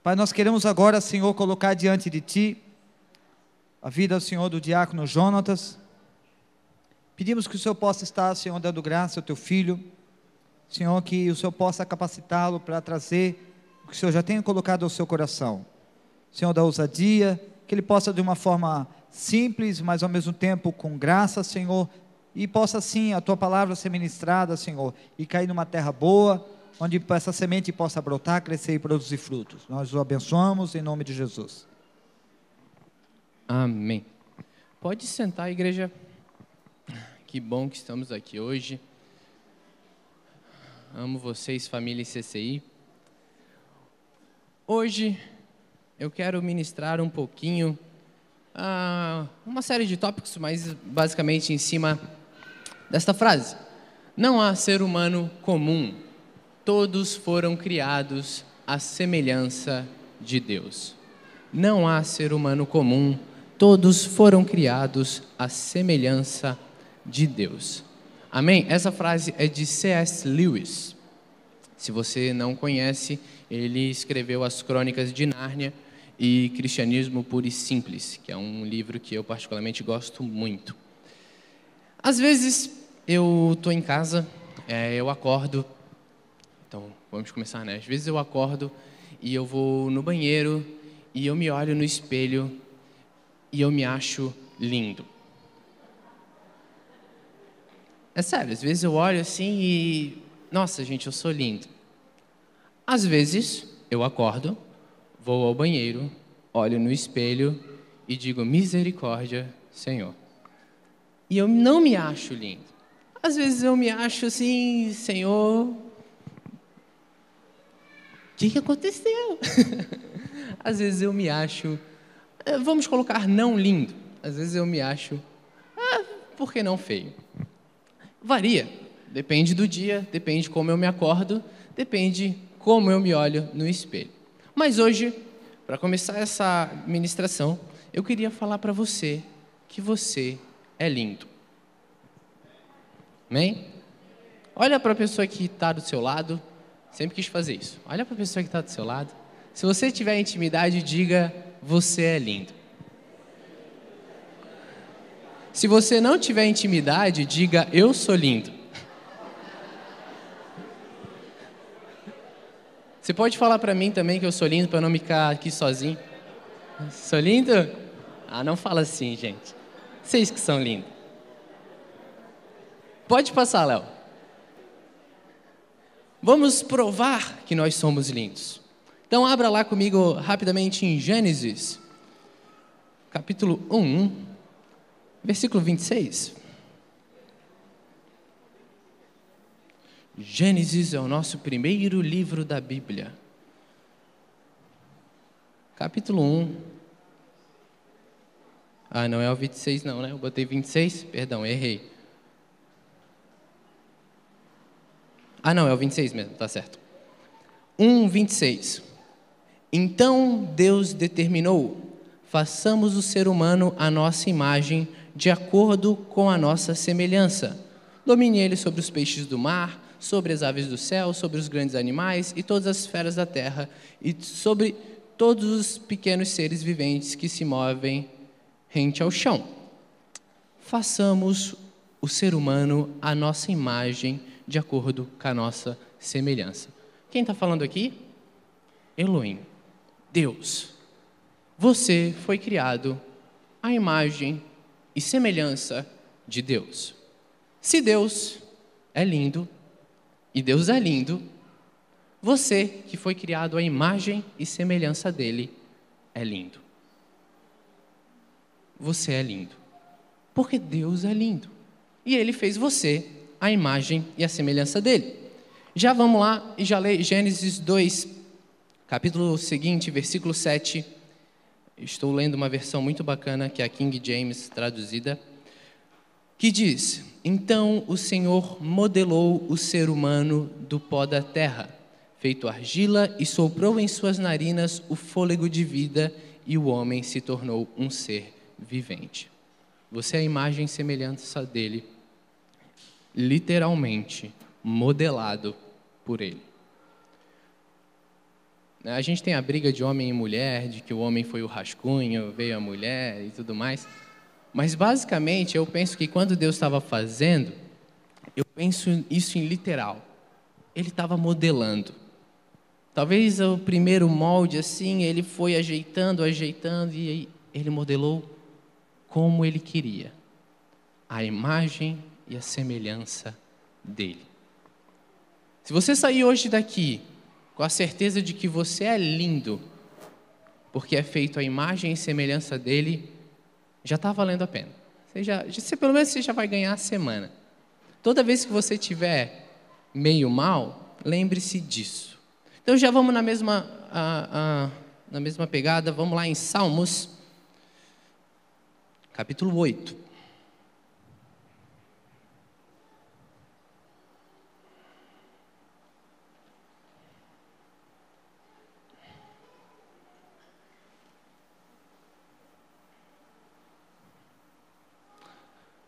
Pai, nós queremos agora, Senhor, colocar diante de Ti a vida, Senhor, do diácono Jonatas. Pedimos que o Senhor possa estar, Senhor, dando graça ao Teu filho. Senhor, que o Senhor possa capacitá-lo para trazer o que o Senhor já tem colocado ao seu coração. Senhor, da ousadia, que ele possa de uma forma simples, mas ao mesmo tempo com graça, Senhor, e possa sim a Tua palavra ser ministrada, Senhor, e cair numa terra boa, onde essa semente possa brotar, crescer e produzir frutos. Nós o abençoamos em nome de Jesus. Amém. Pode sentar, igreja. Que bom que estamos aqui hoje. Amo vocês, família CCI. Hoje eu quero ministrar um pouquinho uma série de tópicos, mas basicamente em cima desta frase. Não há ser humano comum. Todos foram criados à semelhança de Deus. Não há ser humano comum. Todos foram criados à semelhança de Deus. Amém? Essa frase é de C.S. Lewis. Se você não conhece, ele escreveu As Crônicas de Nárnia e Cristianismo Puro e Simples, que é um livro que eu particularmente gosto muito. Às vezes, eu estou em casa, eu acordo. Então, vamos começar, né? Às vezes eu acordo e eu vou no banheiro e eu me olho no espelho e eu me acho lindo. É sério, às vezes eu olho assim e... Nossa, gente, eu sou lindo. Às vezes, eu acordo, vou ao banheiro, olho no espelho e digo, misericórdia, Senhor. E eu não me acho lindo. Às vezes eu me acho assim, Senhor... O que aconteceu? Às vezes eu me acho... Vamos colocar não lindo. Às vezes eu me acho... por que não feio? Varia. Depende do dia, depende de como eu me acordo, depende como eu me olho no espelho. Mas hoje, para começar essa ministração, eu queria falar para você que você é lindo. Amém? Olha para a pessoa que está do seu lado. Sempre quis fazer isso. Olha para a pessoa que está do seu lado. Se você tiver intimidade, diga, você é lindo. Se você não tiver intimidade, diga, eu sou lindo. Você pode falar para mim também que eu sou lindo, para eu não ficar aqui sozinho? Sou lindo? Não fala assim, gente. Vocês que são lindos. Pode passar, Léo. Vamos provar que nós somos lindos. Então, abra lá comigo rapidamente em Gênesis, capítulo 1, versículo 26. Gênesis é o nosso primeiro livro da Bíblia. Capítulo 1. Não é o 26 não, né? Eu botei 26, perdão, errei. Não, é o 26 mesmo, tá certo. 1:26. Então Deus determinou, façamos o ser humano à nossa imagem, de acordo com a nossa semelhança. Domine ele sobre os peixes do mar, sobre as aves do céu, sobre os grandes animais e todas as feras da terra, e sobre todos os pequenos seres viventes que se movem rente ao chão. Façamos o ser humano à nossa imagem, de acordo com a nossa semelhança. Quem está falando aqui? Elohim, Deus. Você foi criado à imagem e semelhança de Deus. Se Deus é lindo, e Deus é lindo, você que foi criado à imagem e semelhança dele é lindo. Você é lindo, porque Deus é lindo. E ele fez você à imagem e à semelhança dele. Já vamos lá e já lê Gênesis 2, capítulo seguinte, versículo 7. Estou lendo uma versão muito bacana, que é a King James traduzida, que diz, então o Senhor modelou o ser humano do pó da terra, feito argila, e soprou em suas narinas o fôlego de vida, e o homem se tornou um ser vivente. Você é a imagem e semelhança dele, literalmente modelado por ele. A gente tem a briga de homem e mulher, de que o homem foi o rascunho, veio a mulher e tudo mais. Mas, basicamente, eu penso que quando Deus estava fazendo, eu penso isso em literal. Ele estava modelando. Talvez o primeiro molde, assim, ele foi ajeitando, e ele modelou como ele queria. A imagem e a semelhança dele. Se você sair hoje daqui com a certeza de que você é lindo, porque é feito a imagem e semelhança dele, já está valendo a pena. Pelo menos você já vai ganhar a semana. Toda vez que você estiver meio mal, lembre-se disso. Então já vamos na mesma pegada, vamos lá em Salmos, capítulo 8.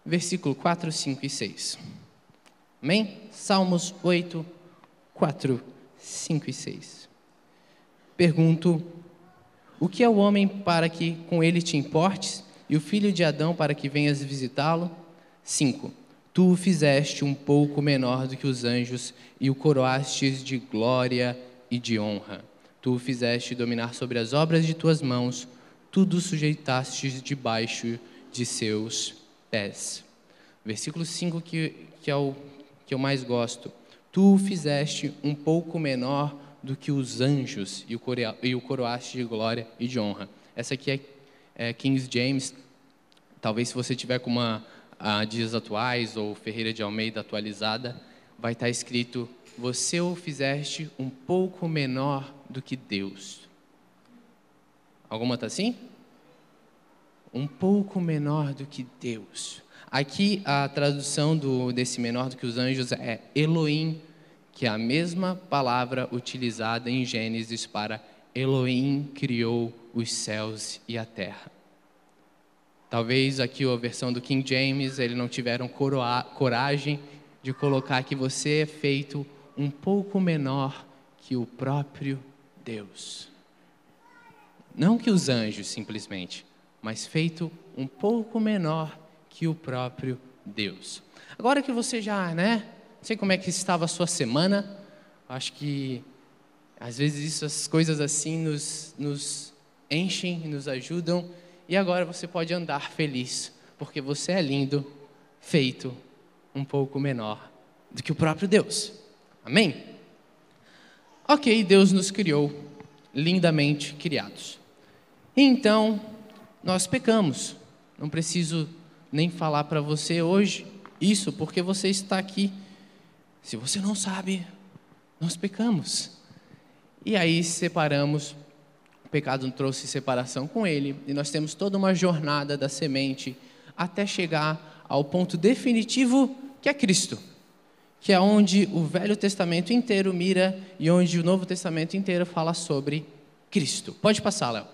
Versículo 4, 5 e 6. Amém? Salmos 8, 4, 5 e 6. Pergunto: o que é o homem para que com ele te importes, e o filho de Adão para que venhas visitá-lo? 5. Tu o fizeste um pouco menor do que os anjos, e o coroastes de glória e de honra. Tu o fizeste dominar sobre as obras de tuas mãos, tudo sujeitastes debaixo de seus pés. Versículo 5, que é o que eu mais gosto. Tu o fizeste um pouco menor do que os anjos e o coroaste de glória e de honra. Essa aqui é King James. Talvez se você tiver com uma Dias Atuais ou Ferreira de Almeida atualizada, vai estar escrito: você o fizeste um pouco menor do que Deus. Alguma está assim? Um pouco menor do que Deus. Aqui a tradução desse menor do que os anjos é Elohim, que é a mesma palavra utilizada em Gênesis para Elohim criou os céus e a terra. Talvez aqui a versão do King James, eles não tiveram coragem de colocar que você é feito um pouco menor que o próprio Deus. Não que os anjos, simplesmente, mas feito um pouco menor que o próprio Deus. Agora que você já, não sei como é que estava a sua semana, acho que às vezes essas coisas assim nos enchem, nos ajudam, e agora você pode andar feliz, porque você é lindo, feito um pouco menor do que o próprio Deus. Amém? Ok, Deus nos criou, lindamente criados. Então, nós pecamos. Não preciso nem falar para você hoje isso, porque você está aqui. Se você não sabe, nós pecamos. E aí separamos, o pecado trouxe separação com ele, e nós temos toda uma jornada da semente até chegar ao ponto definitivo, que é Cristo, que é onde o Velho Testamento inteiro mira e onde o Novo Testamento inteiro fala sobre Cristo. Pode passar, Léo.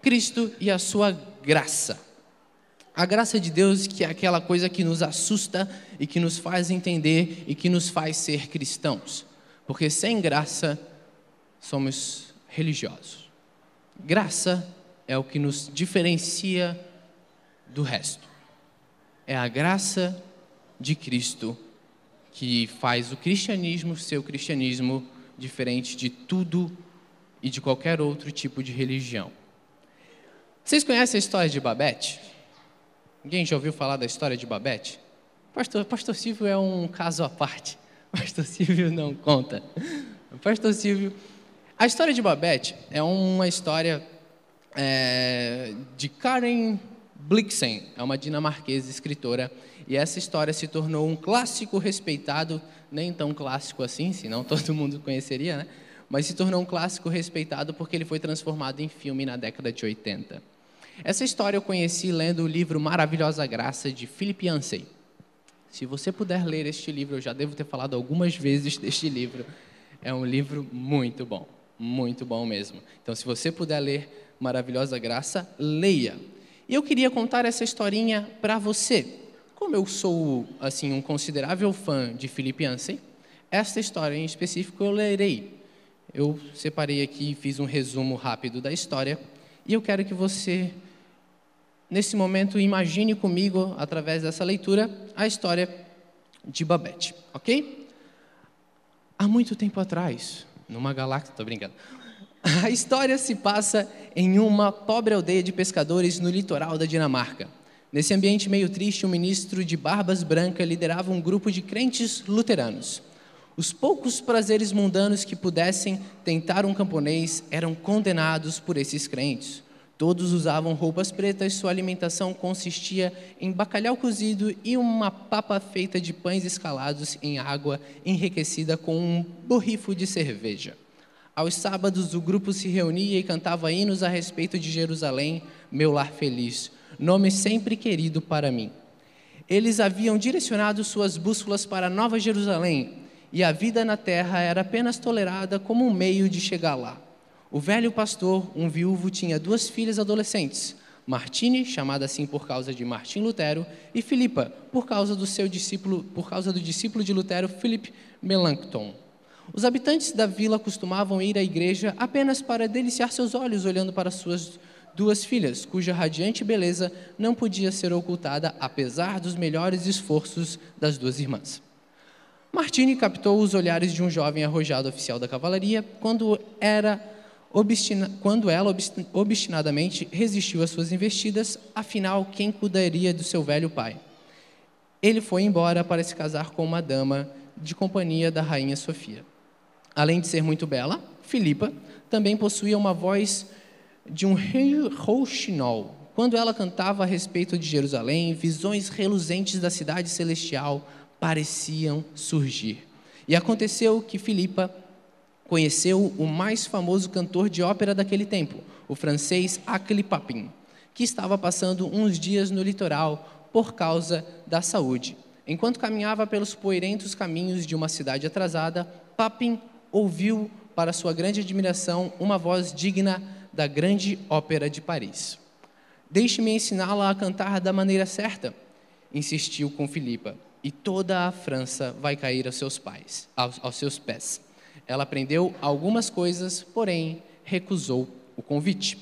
Cristo e a sua graça. A graça de Deus, que é aquela coisa que nos assusta e que nos faz entender e que nos faz ser cristãos. Porque sem graça, somos religiosos. Graça é o que nos diferencia do resto. É a graça de Cristo que faz o cristianismo ser o cristianismo diferente de tudo e de qualquer outro tipo de religião. Vocês conhecem a história de Babete? Alguém já ouviu falar da história de Babete? Pastor Silvio é um caso à parte. Pastor Silvio não conta. Pastor Silvio... A história de Babete é uma história de Karen Blixen, é uma dinamarquesa escritora, e essa história se tornou um clássico respeitado, nem tão clássico assim, senão todo mundo conheceria, né? Mas se tornou um clássico respeitado porque ele foi transformado em filme na década de 80. Essa história eu conheci lendo o livro Maravilhosa Graça, de Philip Yancey. Se você puder ler este livro, eu já devo ter falado algumas vezes deste livro. É um livro muito bom mesmo. Então, se você puder ler Maravilhosa Graça, leia. E eu queria contar essa historinha para você. Como eu sou assim um considerável fã de Philip Yancey, esta história em específico eu lerei. eu separei aqui e fiz um resumo rápido da história. E eu quero que você, nesse momento, imagine comigo, através dessa leitura, a história de Babette, ok? Há muito tempo atrás, numa galáxia... Tô brincando. A história se passa em uma pobre aldeia de pescadores no litoral da Dinamarca. Nesse ambiente meio triste, um ministro de barbas brancas liderava um grupo de crentes luteranos. Os poucos prazeres mundanos que pudessem tentar um camponês eram condenados por esses crentes. Todos usavam roupas pretas, sua alimentação consistia em bacalhau cozido e uma papa feita de pães escalados em água enriquecida com um borrifo de cerveja. Aos sábados, o grupo se reunia e cantava hinos a respeito de Jerusalém, meu lar feliz, nome sempre querido para mim. Eles haviam direcionado suas bússolas para Nova Jerusalém, e a vida na terra era apenas tolerada como um meio de chegar lá. O velho pastor, um viúvo, tinha 2 filhas adolescentes, Martine, chamada assim por causa de Martim Lutero, e Filipa, por causa do discípulo de Lutero, Philip Melanchthon. Os habitantes da vila costumavam ir à igreja apenas para deliciar seus olhos olhando para suas 2 filhas, cuja radiante beleza não podia ser ocultada apesar dos melhores esforços das 2 irmãs. Martine captou os olhares de um jovem arrojado oficial da cavalaria quando ela obstinadamente resistiu às suas investidas, afinal, quem cuidaria do seu velho pai? Ele foi embora para se casar com uma dama de companhia da rainha Sofia. Além de ser muito bela, Filipa também possuía uma voz de um rouxinol. Quando ela cantava a respeito de Jerusalém, visões reluzentes da cidade celestial pareciam surgir. E aconteceu que Filipa conheceu o mais famoso cantor de ópera daquele tempo, o francês Achille Papin, que estava passando uns dias no litoral por causa da saúde. Enquanto caminhava pelos poeirentos caminhos de uma cidade atrasada, Papin ouviu, para sua grande admiração, uma voz digna da grande ópera de Paris. Deixe-me ensiná-la a cantar da maneira certa, insistiu com Filipa, e toda a França vai cair aos seus pés. Ela aprendeu algumas coisas, porém recusou o convite.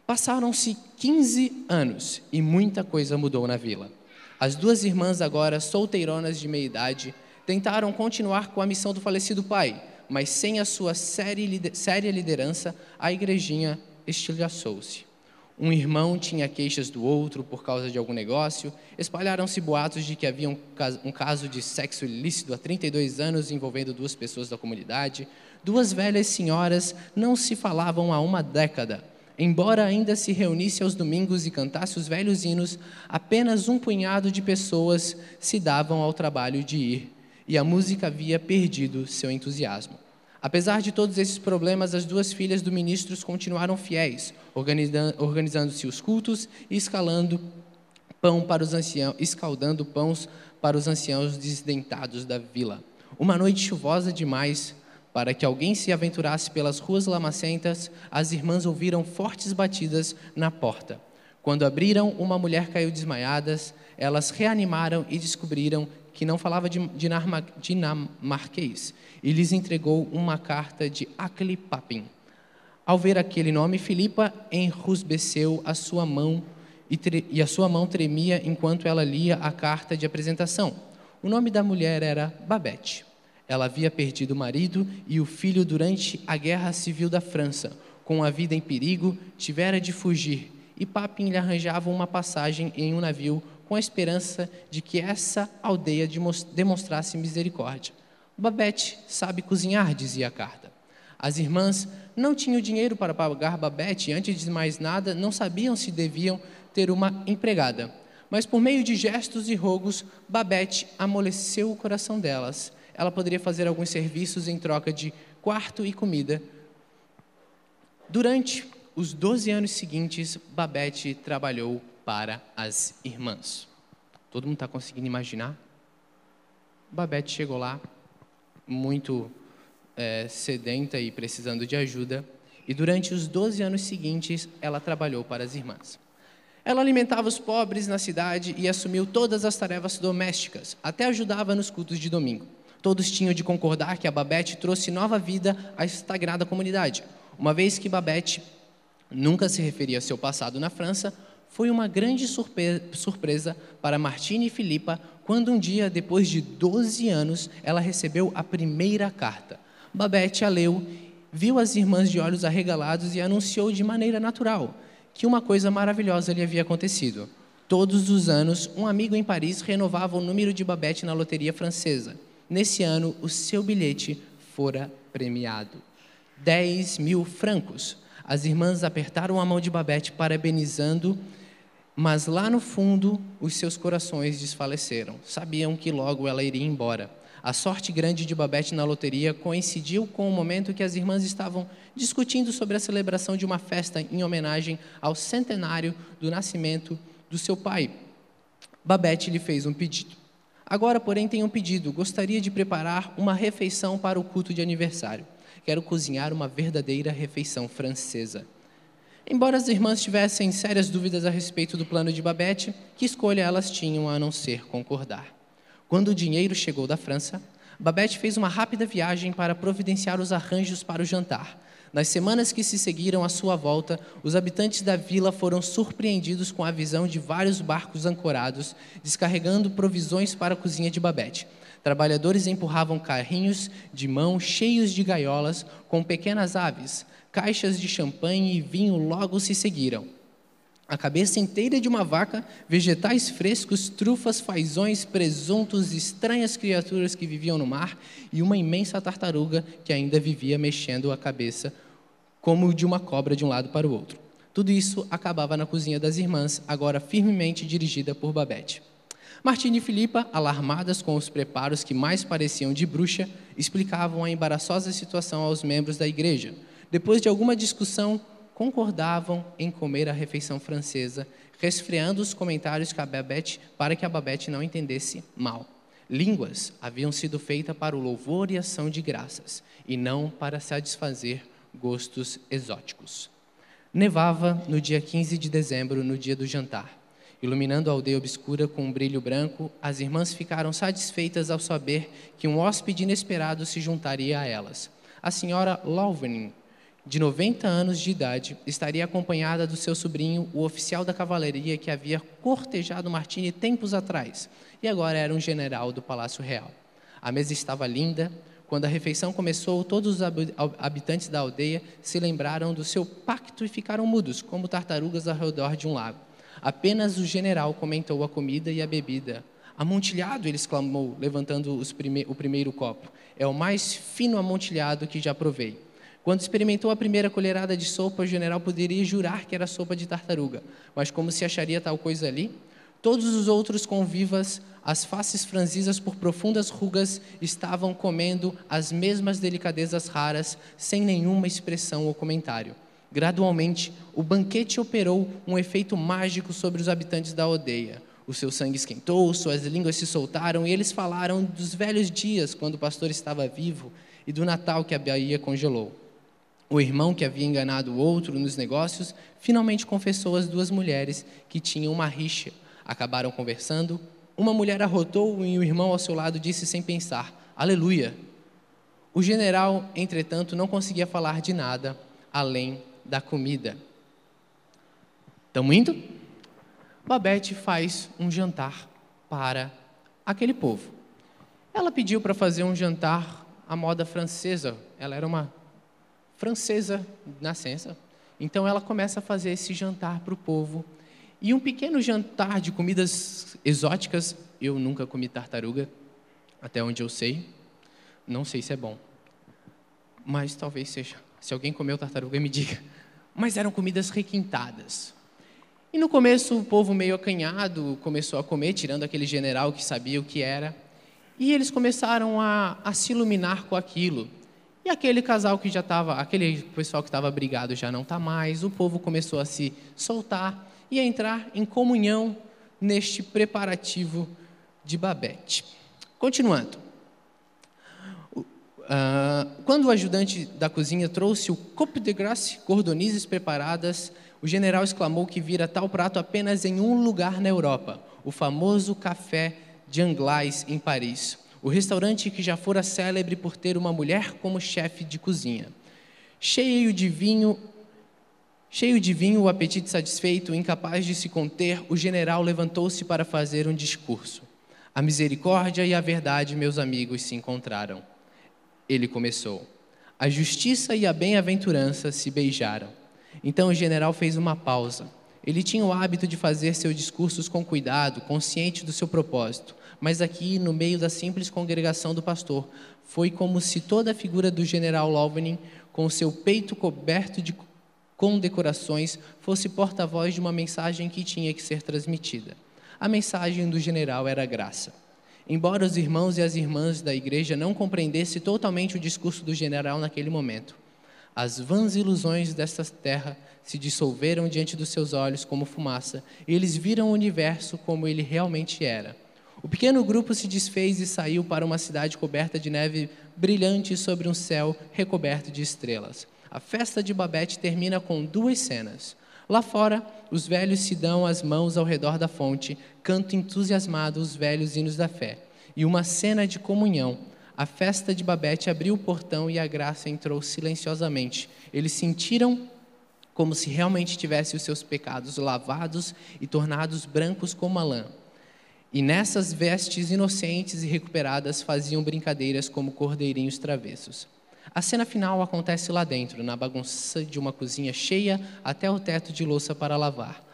Passaram-se 15 anos e muita coisa mudou na vila. As 2 irmãs, agora solteironas de meia-idade, tentaram continuar com a missão do falecido pai, mas sem a sua séria liderança, a igrejinha estilhaçou-se. Um irmão tinha queixas do outro por causa de algum negócio, espalharam-se boatos de que havia um caso de sexo ilícito há 32 anos envolvendo 2 pessoas da comunidade. 2 velhas senhoras não se falavam há uma década. Embora ainda se reunisse aos domingos e cantasse os velhos hinos, apenas um punhado de pessoas se davam ao trabalho de ir, e a música havia perdido seu entusiasmo. Apesar de todos esses problemas, as 2 filhas do ministro continuaram fiéis, organizando-se os cultos e escaldando pães para os anciãos desdentados da vila. Uma noite chuvosa demais para que alguém se aventurasse pelas ruas lamacentas, as irmãs ouviram fortes batidas na porta. Quando abriram, uma mulher caiu desmaiada. Elas reanimaram e descobriram que não falava dinamarquês, e lhes entregou uma carta de Achille Papin. Ao ver aquele nome, Filipa enrubesceu a sua mão e a sua mão tremia enquanto ela lia a carta de apresentação. O nome da mulher era Babette. Ela havia perdido o marido e o filho durante a Guerra Civil da França. Com a vida em perigo, tivera de fugir, e Papin lhe arranjava uma passagem em um navio com a esperança de que essa aldeia demonstrasse misericórdia. Babette sabe cozinhar, dizia a carta. As irmãs não tinham dinheiro para pagar Babette e, antes de mais nada, não sabiam se deviam ter uma empregada. Mas, por meio de gestos e rogos, Babette amoleceu o coração delas. Ela poderia fazer alguns serviços em troca de quarto e comida. Durante os 12 anos seguintes, Babette trabalhou para as irmãs. Todo mundo está conseguindo imaginar? Babette chegou lá, muito sedenta e precisando de ajuda, e durante os 12 anos seguintes, ela trabalhou para as irmãs. Ela alimentava os pobres na cidade e assumiu todas as tarefas domésticas, até ajudava nos cultos de domingo. Todos tinham de concordar que a Babette trouxe nova vida à sagrada comunidade. Uma vez que Babette nunca se referia ao seu passado na França, foi uma grande surpresa para Martine e Filipa quando um dia, depois de 12 anos, ela recebeu a primeira carta. Babette a leu, viu as irmãs de olhos arregalados e anunciou de maneira natural que uma coisa maravilhosa lhe havia acontecido. Todos os anos, um amigo em Paris renovava o número de Babette na loteria francesa. Nesse ano, o seu bilhete fora premiado. 10.000 francos. As irmãs apertaram a mão de Babette, parabenizando, mas lá no fundo, os seus corações desfaleceram. Sabiam que logo ela iria embora. A sorte grande de Babette na loteria coincidiu com o momento que as irmãs estavam discutindo sobre a celebração de uma festa em homenagem ao centenário do nascimento do seu pai. Babette lhe fez um pedido. Agora, porém, tenho um pedido. Gostaria de preparar uma refeição para o culto de aniversário. Quero cozinhar uma verdadeira refeição francesa. Embora as irmãs tivessem sérias dúvidas a respeito do plano de Babette, que escolha elas tinham a não ser concordar? Quando o dinheiro chegou da França, Babette fez uma rápida viagem para providenciar os arranjos para o jantar. Nas semanas que se seguiram à sua volta, os habitantes da vila foram surpreendidos com a visão de vários barcos ancorados, descarregando provisões para a cozinha de Babette. Trabalhadores empurravam carrinhos de mão cheios de gaiolas com pequenas aves. Caixas de champanhe e vinho logo se seguiram. A cabeça inteira de uma vaca, vegetais frescos, trufas, fazões, presuntos, estranhas criaturas que viviam no mar e uma imensa tartaruga que ainda vivia mexendo a cabeça como de uma cobra de um lado para o outro. Tudo isso acabava na cozinha das irmãs, agora firmemente dirigida por Babette. Martine e Filipa, alarmadas com os preparos que mais pareciam de bruxa, explicavam a embaraçosa situação aos membros da igreja. Depois de alguma discussão, concordavam em comer a refeição francesa, resfriando os comentários para que a Babette não entendesse mal. Línguas haviam sido feitas para o louvor e ação de graças, e não para satisfazer gostos exóticos. Nevava no dia 15 de dezembro, no dia do jantar. Iluminando a aldeia obscura com um brilho branco, as irmãs ficaram satisfeitas ao saber que um hóspede inesperado se juntaria a elas. A senhora Louvain, de 90 anos de idade, estaria acompanhada do seu sobrinho, o oficial da cavalaria que havia cortejado Martine tempos atrás, e agora era um general do Palácio Real. A mesa estava linda. Quando a refeição começou, todos os habitantes da aldeia se lembraram do seu pacto e ficaram mudos, como tartarugas ao redor de um lago. Apenas o general comentou a comida e a bebida. Amontilhado, ele exclamou, levantando o primeiro copo. É o mais fino amontilhado que já provei. Quando experimentou a primeira colherada de sopa, o general poderia jurar que era sopa de tartaruga. Mas como se acharia tal coisa ali? Todos os outros convivas, as faces franzidas por profundas rugas, estavam comendo as mesmas delicadezas raras, sem nenhuma expressão ou comentário. Gradualmente, o banquete operou um efeito mágico sobre os habitantes da aldeia. O seu sangue esquentou, suas línguas se soltaram e eles falaram dos velhos dias quando o pastor estava vivo e do Natal que a Bahia congelou. O irmão que havia enganado o outro nos negócios finalmente confessou às duas mulheres que tinham uma rixa. Acabaram conversando. Uma mulher arrotou e o irmão ao seu lado disse sem pensar: Aleluia! O general, entretanto, não conseguia falar de nada além da comida. Estamos indo? Babette faz um jantar para aquele povo. Ela pediu para fazer um jantar à moda francesa. Ela era uma francesa de nascença. Então ela começa a fazer esse jantar para o povo. E um pequeno jantar de comidas exóticas. Eu nunca comi tartaruga, até onde eu sei. Não sei se é bom. Mas talvez seja. Se alguém comeu tartaruga, me diga. Mas eram comidas requintadas. E no começo o povo meio acanhado começou a comer, tirando aquele general que sabia o que era. E eles começaram a se iluminar com aquilo. E aquele casal que já estava, aquele pessoal que estava brigado já não está mais. O povo começou a se soltar e a entrar em comunhão neste preparativo de Babette. Continuando. Quando o ajudante da cozinha trouxe o coupe de grace, cordonizes preparadas, o general exclamou que vira tal prato apenas em um lugar na Europa, o famoso café de Anglais, em Paris. o restaurante que já fora célebre por ter uma mulher como chefe de cozinha. Cheio de vinho, o apetite satisfeito, incapaz de se conter, o general levantou-se para fazer um discurso. A misericórdia e a verdade, meus amigos, se encontraram. Ele começou. A justiça e a bem-aventurança se beijaram. Então o general fez uma pausa. Ele tinha o hábito de fazer seus discursos com cuidado, consciente do seu propósito. Mas aqui, no meio da simples congregação do pastor, foi como se toda a figura do general Lovening, com seu peito coberto de condecorações, fosse porta-voz de uma mensagem que tinha que ser transmitida. A mensagem do general era graça. Embora os irmãos e as irmãs da igreja não compreendessem totalmente o discurso do general naquele momento, as vãs ilusões desta terra se dissolveram diante dos seus olhos como fumaça, e eles viram o universo como ele realmente era. O pequeno grupo se desfez e saiu para uma cidade coberta de neve brilhante sobre um céu recoberto de estrelas. A festa de Babette termina com 2 cenas. Lá fora, os velhos se dão as mãos ao redor da fonte, cantam entusiasmados os velhos hinos da fé. E uma cena de comunhão. A festa de Babette abriu o portão e a graça entrou silenciosamente. Eles sentiram como se realmente tivessem os seus pecados lavados e tornados brancos como a lã. E nessas vestes inocentes e recuperadas faziam brincadeiras como cordeirinhos travessos. A cena final acontece lá dentro, na bagunça de uma cozinha cheia até o teto de louça para lavar.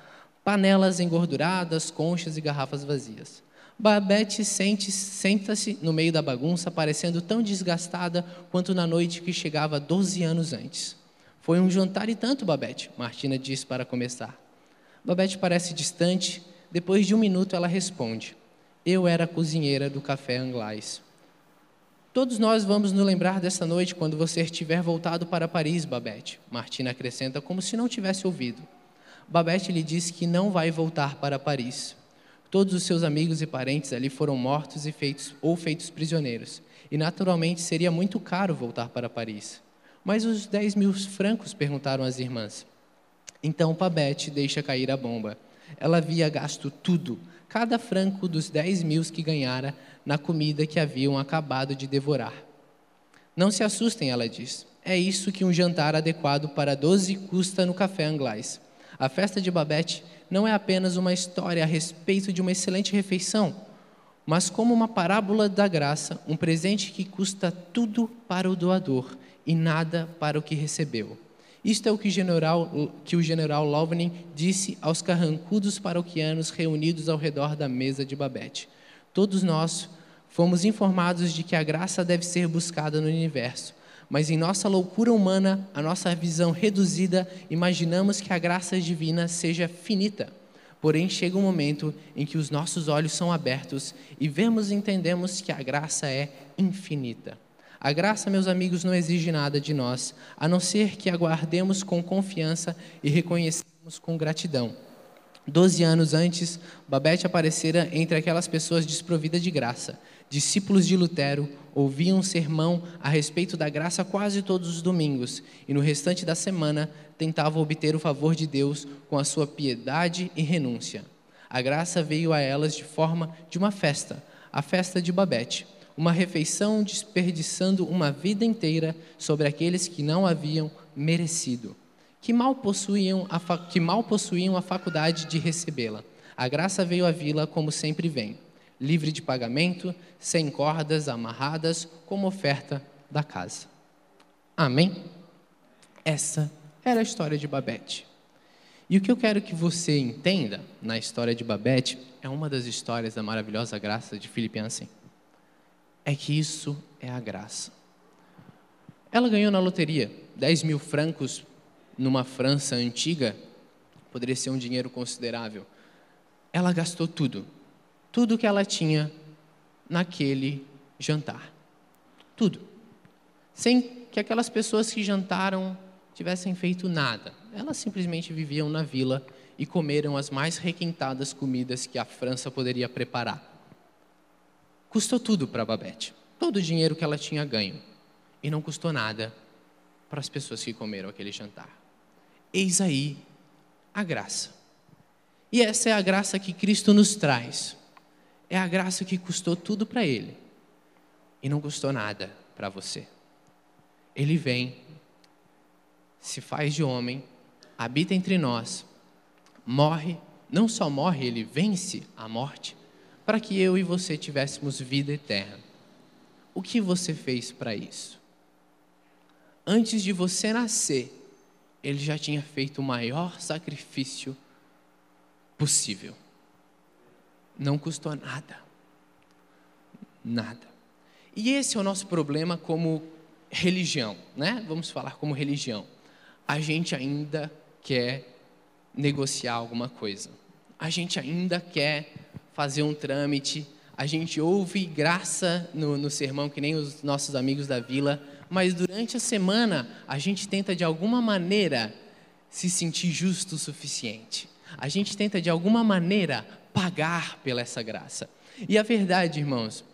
Panelas engorduradas, conchas e garrafas vazias. Babette senta-se no meio da bagunça, parecendo tão desgastada quanto na noite que chegava 12 anos antes. Foi um jantar e tanto, Babette, Martina disse para começar. Babette parece distante. Depois de 1 minuto, ela responde: eu era a cozinheira do café Anglais. Todos nós vamos nos lembrar dessa noite quando você estiver voltado para Paris, Babette, Martina acrescenta como se não tivesse ouvido. Babette lhe disse que não vai voltar para Paris. Todos os seus amigos e parentes ali foram mortos e feitos prisioneiros, e naturalmente seria muito caro voltar para Paris. Mas os 10.000 francos, perguntaram as irmãs. Então Babette deixa cair a bomba. Ela havia gasto tudo, cada franco dos 10.000 que ganhara, na comida que haviam acabado de devorar. Não se assustem, ela diz. É isso que um jantar adequado para 12 custa no café Anglais. A festa de Babette não é apenas uma história a respeito de uma excelente refeição, mas como uma parábola da graça, um presente que custa tudo para o doador e nada para o que recebeu. Isto é o que o general Lovening disse aos carrancudos paroquianos reunidos ao redor da mesa de Babette. Todos nós fomos informados de que a graça deve ser buscada no universo, mas em nossa loucura humana, a nossa visão reduzida, imaginamos que a graça divina seja finita. Porém, chega um momento em que os nossos olhos são abertos e vemos e entendemos que a graça é infinita. A graça, meus amigos, não exige nada de nós, a não ser que aguardemos com confiança e reconhecemos com gratidão. 12 anos antes, Babette aparecera entre aquelas pessoas desprovidas de graça. Discípulos de Lutero ouviam um sermão a respeito da graça quase todos os domingos e no restante da semana tentavam obter o favor de Deus com a sua piedade e renúncia. A graça veio a elas de forma de uma festa, a festa de Babette, uma refeição desperdiçando uma vida inteira sobre aqueles que não haviam merecido, que mal possuíam a faculdade de recebê-la. A graça veio à vila como sempre vem, livre de pagamento, sem cordas amarradas, como oferta da casa. Amém? Essa era a história de Babette. E o que eu quero que você entenda na história de Babette é uma das histórias da maravilhosa graça de Philip Yancey. É que isso é a graça. Ela ganhou na loteria 10.000 francos numa França antiga, poderia ser um dinheiro considerável. Ela gastou tudo que ela tinha naquele jantar. Tudo. Sem que aquelas pessoas que jantaram tivessem feito nada. Elas simplesmente viviam na vila e comeram as mais requintadas comidas que a França poderia preparar. Custou tudo para Babette, todo o dinheiro que ela tinha ganho. E não custou nada para as pessoas que comeram aquele jantar. Eis aí a graça. E essa é a graça que Cristo nos traz. É a graça que custou tudo para Ele. e não custou nada para você. Ele vem, se faz de homem, habita entre nós, morre, não só morre, ele vence a morte, para que eu e você tivéssemos vida eterna. O que você fez para isso? Antes de você nascer, ele já tinha feito o maior sacrifício possível. Não custou nada. Nada. E esse é o nosso problema como religião, né? Vamos falar como religião. A gente ainda quer negociar alguma coisa. A gente ainda quer fazer um trâmite. A gente ouve graça no sermão, que nem os nossos amigos da vila, mas durante a semana a gente tenta de alguma maneira se sentir justo o suficiente. A gente tenta de alguma maneira pagar pela essa graça. E a verdade, irmãos,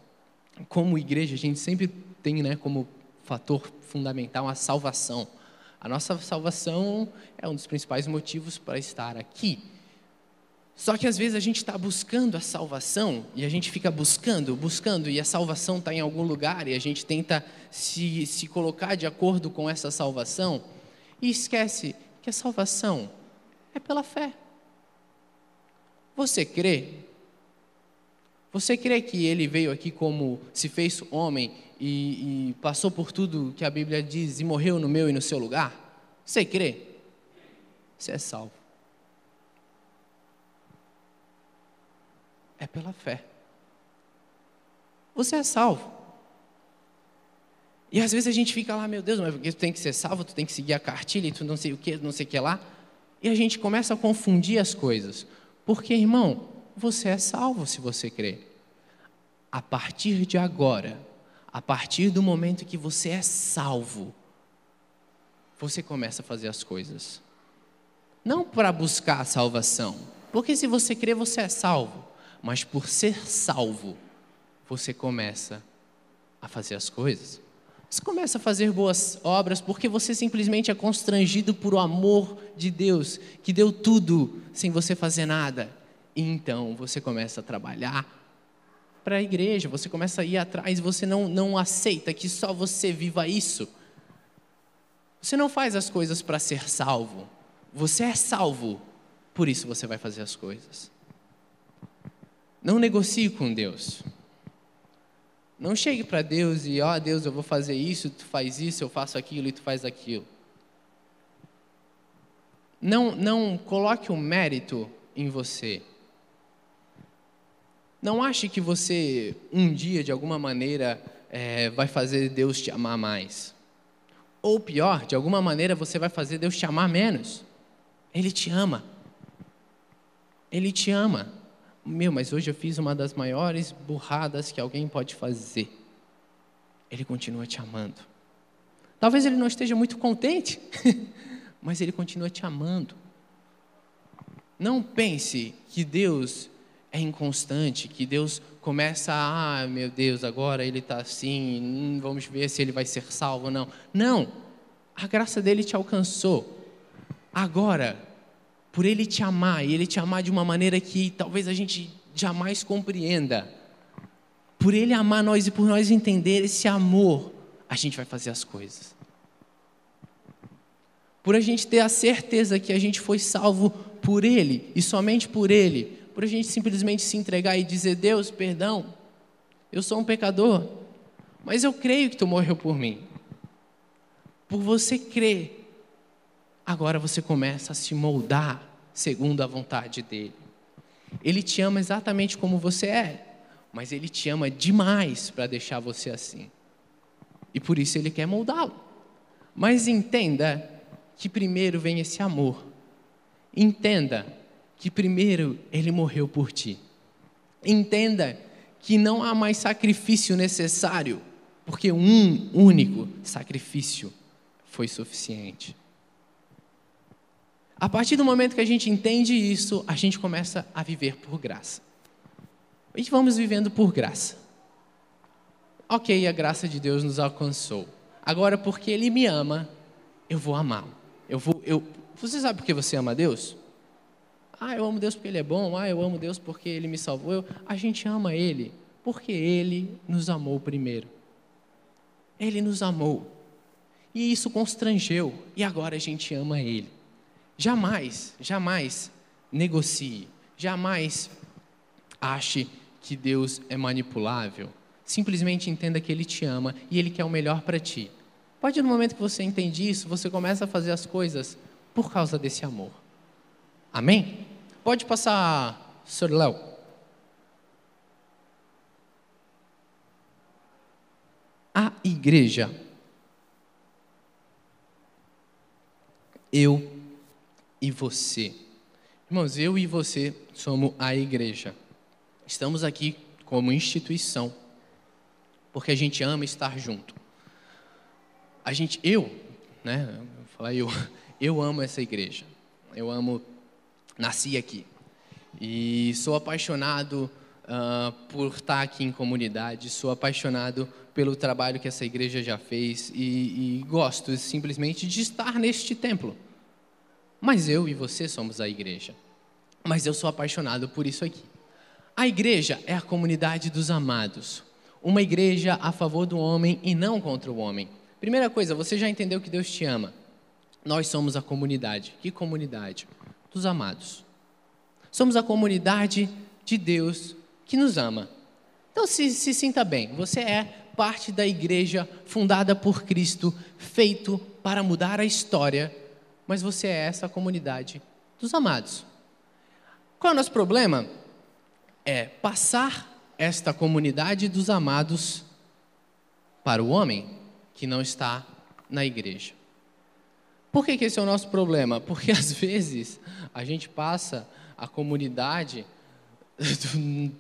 como igreja a gente sempre tem, né, como fator fundamental a salvação. A nossa salvação é um dos principais motivos para estar aqui. Só que às vezes a gente está buscando a salvação e a gente fica buscando e a salvação está em algum lugar e a gente tenta se colocar de acordo com essa salvação e esquece que a salvação é pela fé. Você crê? Você crê que ele veio aqui como se fez homem e passou por tudo que a Bíblia diz e morreu no meu e no seu lugar? Você crê? Você é salvo. É pela fé. Você é salvo. E às vezes a gente fica lá, meu Deus, mas porque tu tem que ser salvo, tu tem que seguir a cartilha e tu não sei o que lá. E a gente começa a confundir as coisas. Porque, irmão, você é salvo se você crê. A partir de agora, a partir do momento que você é salvo, você começa a fazer as coisas. Não para buscar a salvação. Porque se você crê, você é salvo. Mas por ser salvo, você começa a fazer as coisas. Você começa a fazer boas obras porque você simplesmente é constrangido por o amor de Deus, que deu tudo sem você fazer nada. E então você começa a trabalhar para a igreja, você começa a ir atrás, você não aceita que só você viva isso. Você não faz as coisas para ser salvo. Você é salvo, por isso você vai fazer as coisas. Não negocie com Deus. Não chegue para Deus e, Deus, eu vou fazer isso, tu faz isso, eu faço aquilo e tu faz aquilo. Não coloque um mérito em você. Não ache que você, um dia, de alguma maneira, vai fazer Deus te amar mais. Ou pior, de alguma maneira, você vai fazer Deus te amar menos. Ele te ama. Ele te ama. Mas hoje eu fiz uma das maiores burradas que alguém pode fazer. Ele continua te amando. Talvez ele não esteja muito contente, mas ele continua te amando. Não pense que Deus é inconstante, que Deus começa meu Deus, agora ele está assim, vamos ver se ele vai ser salvo ou não. Não, a graça dele te alcançou. Agora, por ele te amar, e ele te amar de uma maneira que talvez a gente jamais compreenda, por ele amar nós e por nós entender esse amor, a gente vai fazer as coisas. Por a gente ter a certeza que a gente foi salvo por ele, e somente por ele, por a gente simplesmente se entregar e dizer, Deus, perdão, eu sou um pecador, mas eu creio que tu morreu por mim. Por você crer, agora você começa a se moldar segundo a vontade dele. Ele te ama exatamente como você é, mas ele te ama demais para deixar você assim. E por isso ele quer moldá-lo. Mas entenda que primeiro vem esse amor. Entenda que primeiro ele morreu por ti. Entenda que não há mais sacrifício necessário, porque um único sacrifício foi suficiente. A partir do momento que a gente entende isso, a gente começa a viver por graça. E vamos vivendo por graça. Ok, a graça de Deus nos alcançou. Agora, porque Ele me ama, eu vou amá-lo. Você sabe por que você ama Deus? Eu amo Deus porque Ele é bom. Eu amo Deus porque Ele me salvou. A gente ama Ele porque Ele nos amou primeiro. Ele nos amou. E isso constrangeu, e agora a gente ama Ele. Jamais, jamais negocie, jamais ache que Deus é manipulável. Simplesmente entenda que Ele te ama e Ele quer o melhor para ti. Pode, no momento que você entende isso, você começa a fazer as coisas por causa desse amor. Amém? Pode passar, Sr. Léo. A igreja. Eu e você. Irmãos, eu e você somos a igreja. Estamos aqui como instituição, porque a gente ama estar junto. Eu amo essa igreja. Nasci aqui. E sou apaixonado por estar aqui em comunidade, sou apaixonado pelo trabalho que essa igreja já fez e gosto simplesmente de estar neste templo. Mas eu e você somos a igreja. Mas eu sou apaixonado por isso aqui. A igreja é a comunidade dos amados. Uma igreja a favor do homem e não contra o homem. Primeira coisa, você já entendeu que Deus te ama. Nós somos a comunidade. Que comunidade? Dos amados. Somos a comunidade de Deus que nos ama. Então se sinta bem. Você é parte da igreja fundada por Cristo, feito para mudar a história, mas você é essa comunidade dos amados. Qual é o nosso problema? É passar esta comunidade dos amados para o homem que não está na igreja. Por que esse é o nosso problema? Porque às vezes a gente passa a comunidade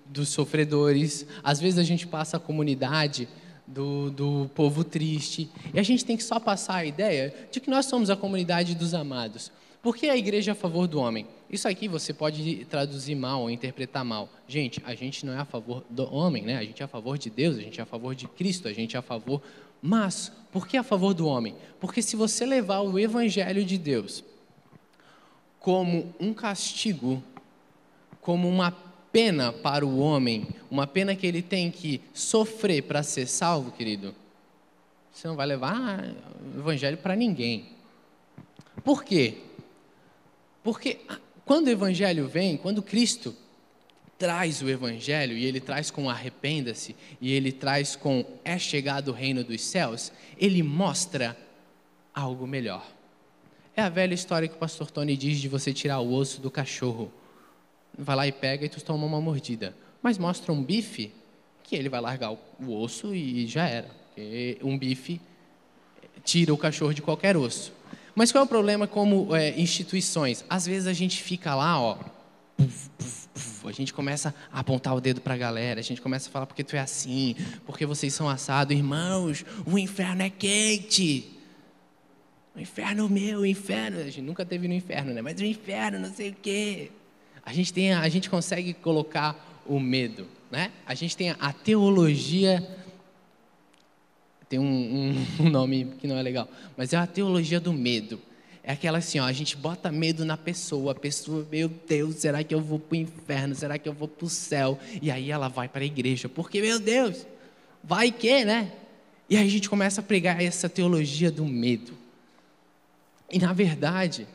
dos sofredores, às vezes a gente passa a comunidade do povo triste, e a gente tem que só passar a ideia de que nós somos a comunidade dos amados. Por que a igreja é a favor do homem? Isso aqui você pode traduzir mal ou interpretar mal. Gente, a gente não é a favor do homem, né? A gente é a favor de Deus, a gente é a favor de Cristo, a gente é a favor... Mas, por que a favor do homem? Porque se você levar o evangelho de Deus como um castigo, como uma pena para o homem, uma pena que ele tem que sofrer para ser salvo, querido, você não vai levar o evangelho para ninguém. Por quê? Porque quando o evangelho vem, quando Cristo traz o evangelho, e ele traz com arrependa-se, e ele traz com é chegado o reino dos céus, ele mostra algo melhor. É a velha história que o pastor Tony diz de você tirar o osso do cachorro. Vai lá e pega e tu toma uma mordida. Mas mostra um bife que ele vai largar o osso e já era. Porque um bife tira o cachorro de qualquer osso. Mas qual é o problema como instituições? Às vezes a gente fica lá, ó, a gente começa a apontar o dedo para a galera, a gente começa a falar porque tu é assim, porque vocês são assados. Irmãos, o inferno é quente. O inferno o inferno. A gente nunca teve no inferno, né? Mas o inferno, não sei o quê. A gente consegue colocar o medo, né? A gente tem a teologia, tem um nome que não é legal, mas é a teologia do medo. É aquela assim, ó, a gente bota medo na pessoa, a pessoa, meu Deus, será que eu vou para o inferno? Será que eu vou para o céu? E aí ela vai para a igreja, porque, meu Deus, vai que, né? E aí a gente começa a pregar essa teologia do medo. E na verdade,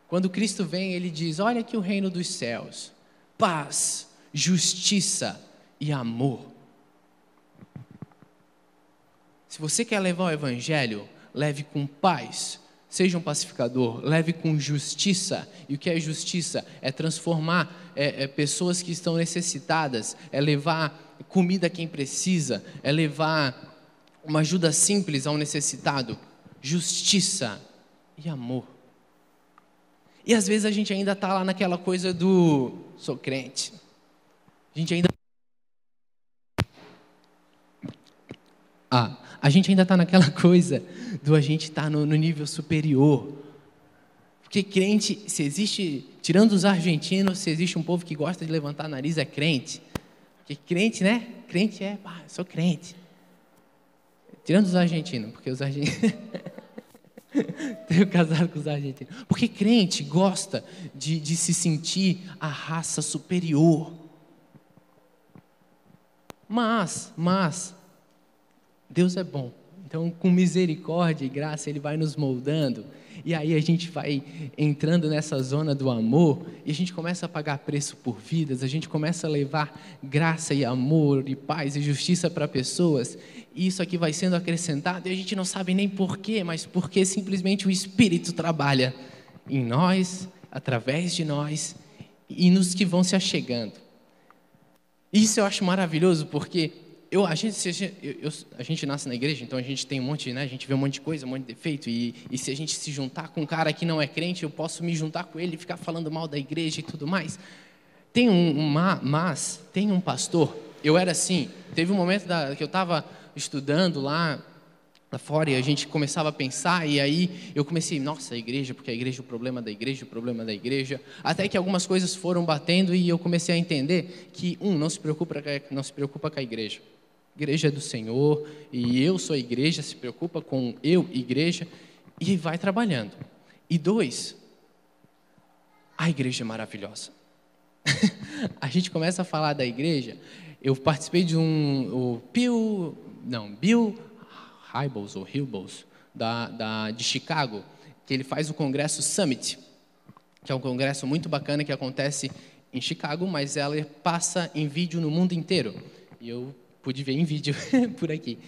quando Cristo vem, ele diz, olha aqui o reino dos céus, paz, justiça e amor. Se você quer levar o evangelho, leve com paz. Seja um pacificador, leve com justiça. E o que é justiça? É transformar pessoas que estão necessitadas, é levar comida a quem precisa, é levar uma ajuda simples ao necessitado. Justiça e amor. E às vezes a gente ainda está lá naquela coisa do sou crente. A gente ainda está naquela coisa do a gente estar no nível superior. Porque crente, se existe, tirando os argentinos, se existe um povo que gosta de levantar nariz, é crente. Porque crente, né? Crente sou crente. Tirando os argentinos, porque os argentinos... Tenho casado com os argentinos. Porque crente gosta de se sentir a raça superior. Mas... Deus é bom, Então, com misericórdia e graça, Ele vai nos moldando. E aí a gente vai entrando nessa zona do amor e a gente começa a pagar preço por vidas, a gente começa a levar graça e amor e paz e justiça para pessoas. E isso aqui vai sendo acrescentado e a gente não sabe nem porquê, mas porque simplesmente o Espírito trabalha em nós, através de nós e nos que vão se achegando. Isso eu acho maravilhoso porque a gente nasce na igreja, então a gente tem um monte, né? A gente vê um monte de coisa, um monte de defeito, e se a gente se juntar com um cara que não é crente, eu posso me juntar com ele e ficar falando mal da igreja e tudo mais. Mas tem um pastor, eu era assim, teve um momento que eu estava estudando lá fora e a gente começava a pensar, e aí eu comecei, nossa, a igreja, porque a igreja, o problema da igreja, até que algumas coisas foram batendo e eu comecei a entender que, não se preocupa com a igreja. A igreja é do Senhor, e eu sou a igreja, se preocupa com eu, igreja, e vai trabalhando. E 2, a igreja é maravilhosa. A gente começa a falar da igreja, eu participei de Bill Hybels ou Hybels, de Chicago, que ele faz o Congresso Summit, que é um congresso muito bacana que acontece em Chicago, mas ela passa em vídeo no mundo inteiro. E eu pude ver em vídeo por aqui.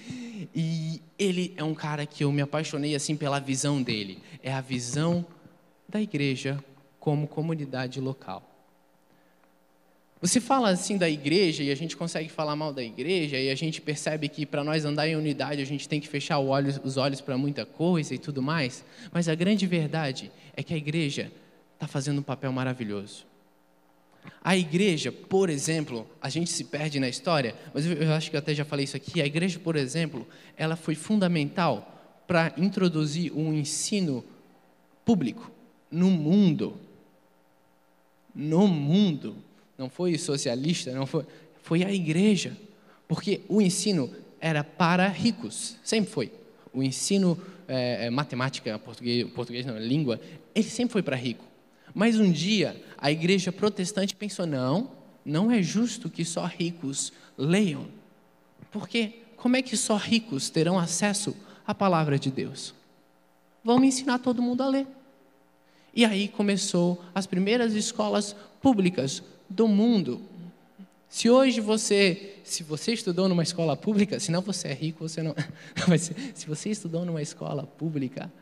E ele é um cara que eu me apaixonei assim pela visão dele. É a visão da igreja como comunidade local. Você fala assim da igreja e a gente consegue falar mal da igreja e a gente percebe que para nós andar em unidade a gente tem que fechar os olhos para muita coisa e tudo mais. Mas a grande verdade é que a igreja está fazendo um papel maravilhoso. A igreja, por exemplo, a gente se perde na história, mas eu acho que eu até já falei isso aqui, a igreja, por exemplo, ela foi fundamental para introduzir um ensino público no mundo. No mundo. Não foi socialista, não foi a igreja. Porque o ensino era para ricos, sempre foi. O ensino, matemática, português não, língua, ele sempre foi para rico. Mas um dia, a igreja protestante pensou, não é justo que só ricos leiam. Porque como é que só ricos terão acesso à palavra de Deus? Vamos ensinar todo mundo a ler. E aí começou as primeiras escolas públicas do mundo. Se você estudou numa escola pública, se não você é rico, você não... Mas se você estudou numa escola pública,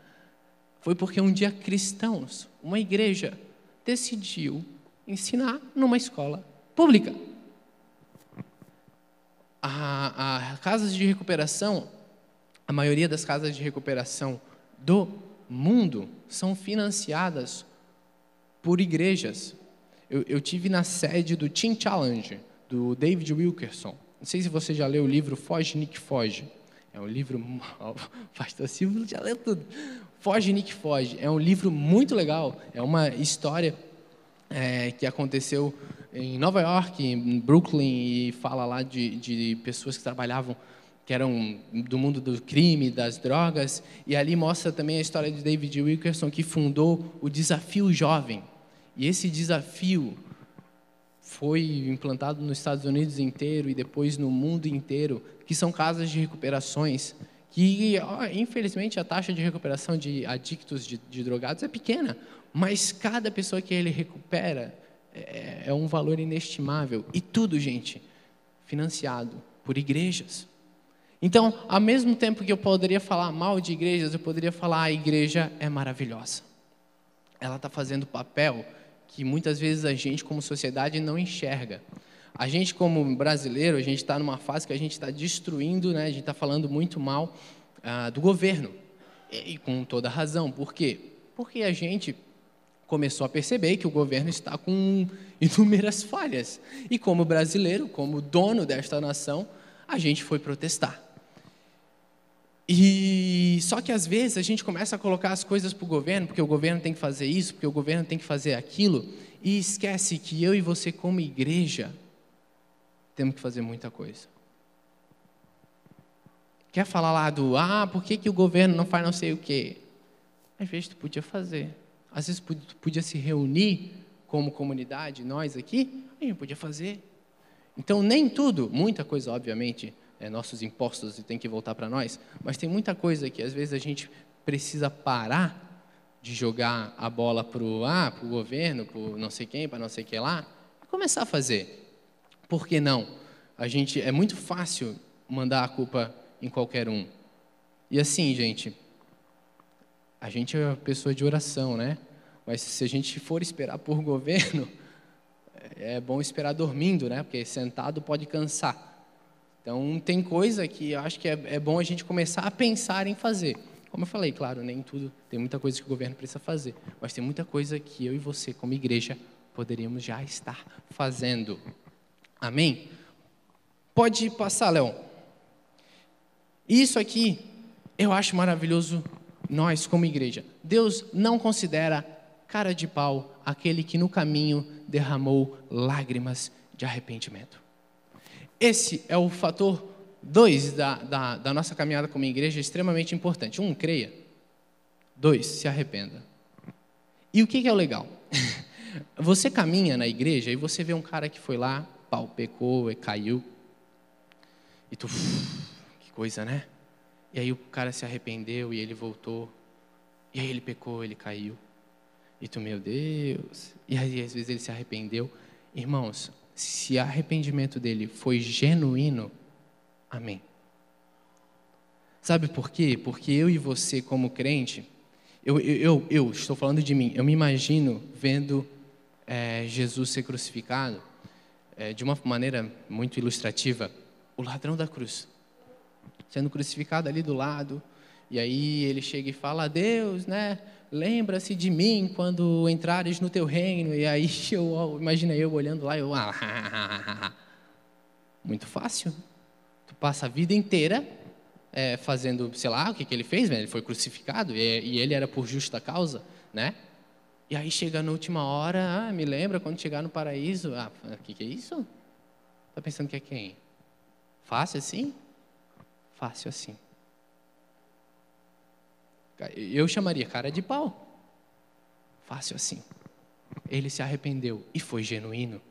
foi porque um dia cristãos, uma igreja, decidiu ensinar numa escola pública. A casas de recuperação, a maioria das casas de recuperação do mundo são financiadas por igrejas. Eu tive na sede do Teen Challenge, do David Wilkerson. Não sei se você já leu o livro Foge, Nick, Foge. É um livro... O pastor Silvio já leu tudo. Foge, Nick, Foge. É um livro muito legal. É uma história que aconteceu em Nova York, em Brooklyn, e fala lá de pessoas que trabalhavam, que eram do mundo do crime, das drogas. E ali mostra também a história de David Wilkerson, que fundou o Desafio Jovem. E esse desafio foi implantado nos Estados Unidos inteiro e depois no mundo inteiro, que são casas de recuperações, que infelizmente a taxa de recuperação de adictos de drogados é pequena, mas cada pessoa que ele recupera é um valor inestimável. E tudo, gente, financiado por igrejas. Então, ao mesmo tempo que eu poderia falar mal de igrejas, eu poderia falar a igreja é maravilhosa. Ela está fazendo papel que muitas vezes a gente, como sociedade, não enxerga. A gente, como brasileiro, a gente está numa fase que a gente está destruindo, né? A gente está falando muito mal do governo. E com toda razão. Por quê? Porque a gente começou a perceber que o governo está com inúmeras falhas. E como brasileiro, como dono desta nação, a gente foi protestar. E só que às vezes a gente começa a colocar as coisas para o governo, porque o governo tem que fazer isso, porque o governo tem que fazer aquilo, e esquece que eu e você, como igreja, temos que fazer muita coisa. Quer falar lá por que o governo não faz não sei o quê? Às vezes tu podia fazer. Às vezes tu podia se reunir como comunidade, nós aqui, a gente podia fazer. Então nem tudo, muita coisa obviamente, nossos impostos e tem que voltar para nós, mas tem muita coisa que às vezes a gente precisa parar de jogar a bola para o governo, para não sei quem, para não sei o que lá, e começar a fazer. Por que não? É muito fácil mandar a culpa em qualquer um. E assim, gente, a gente é uma pessoa de oração, né? Mas se a gente for esperar por governo, é bom esperar dormindo, né? Porque sentado pode cansar. Então, tem coisa que eu acho que é bom a gente começar a pensar em fazer. Como eu falei, claro, nem tudo, tem muita coisa que o governo precisa fazer, mas tem muita coisa que eu e você, como igreja, poderíamos já estar fazendo. Amém? Pode passar, Leon. Isso aqui, eu acho maravilhoso, nós como igreja. Deus não considera cara de pau aquele que no caminho derramou lágrimas de arrependimento. Esse é o fator 2 da nossa caminhada como igreja, extremamente importante. 1, creia. 2, se arrependa. E o que é o legal? Você caminha na igreja e você vê um cara que foi lá, pecou, caiu. E tu, que coisa, né? E aí o cara se arrependeu e ele voltou. E aí ele pecou, ele caiu. E tu, meu Deus. E aí às vezes ele se arrependeu. Irmãos, se o arrependimento dele foi genuíno, amém. Sabe por quê? Porque eu e você como crente, eu estou falando de mim, eu me imagino vendo Jesus ser crucificado, de uma maneira muito ilustrativa, o ladrão da cruz, sendo crucificado ali do lado, e aí ele chega e fala, Deus, né, lembra-se de mim quando entrares no teu reino, e aí imagina eu olhando lá, muito fácil, tu passa a vida inteira fazendo, sei lá, o que ele fez, né? Ele foi crucificado, e ele era por justa causa, né, e aí chega na última hora, me lembra quando chegar no paraíso, o que é isso? Tá pensando que é quem? Fácil assim? Fácil assim. Eu chamaria cara de pau. Fácil assim. Ele se arrependeu e foi genuíno.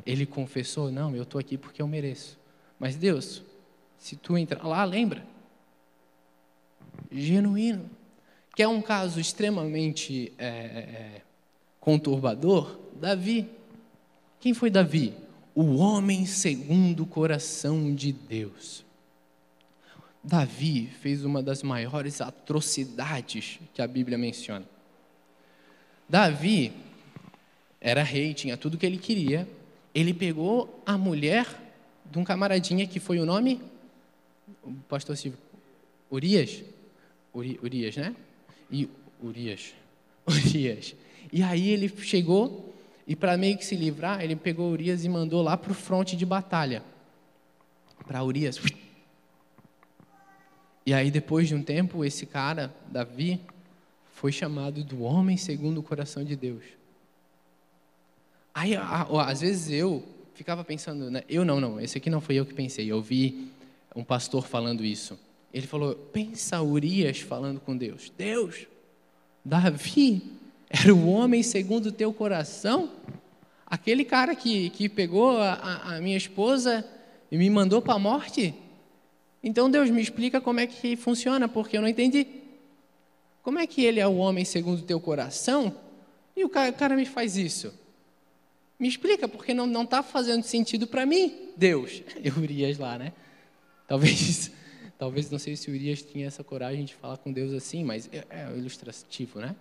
Ele confessou, não, eu estou aqui porque eu mereço. Mas Deus, se tu entrar lá, lembra? Genuíno. Que é um caso extremamente conturbador, Davi. Quem foi Davi? O homem segundo o coração de Deus. Davi fez uma das maiores atrocidades que a Bíblia menciona. Davi era rei, tinha tudo que ele queria. Ele pegou a mulher de um camaradinha que foi o nome? O pastor Silvio. Urias? Urias, né? Urias. E aí ele chegou e para meio que se livrar, ele pegou Urias e mandou lá para o fronte de batalha. Para Urias. E aí, depois de um tempo, esse cara, Davi, foi chamado do homem segundo o coração de Deus. Aí, às vezes eu ficava pensando, né? Esse aqui não foi eu que pensei, eu vi um pastor falando isso. Ele falou, pensa Urias falando com Deus. Deus, Davi era o homem segundo o teu coração? Aquele cara que pegou a minha esposa e me mandou para a morte? Então, Deus, me explica como é que funciona, porque eu não entendi. Como é que ele é o homem segundo o teu coração e o cara me faz isso? Me explica, porque não está fazendo sentido para mim, Deus. E Urias lá, né? Talvez, não sei se Urias tinha essa coragem de falar com Deus assim, mas é ilustrativo, né?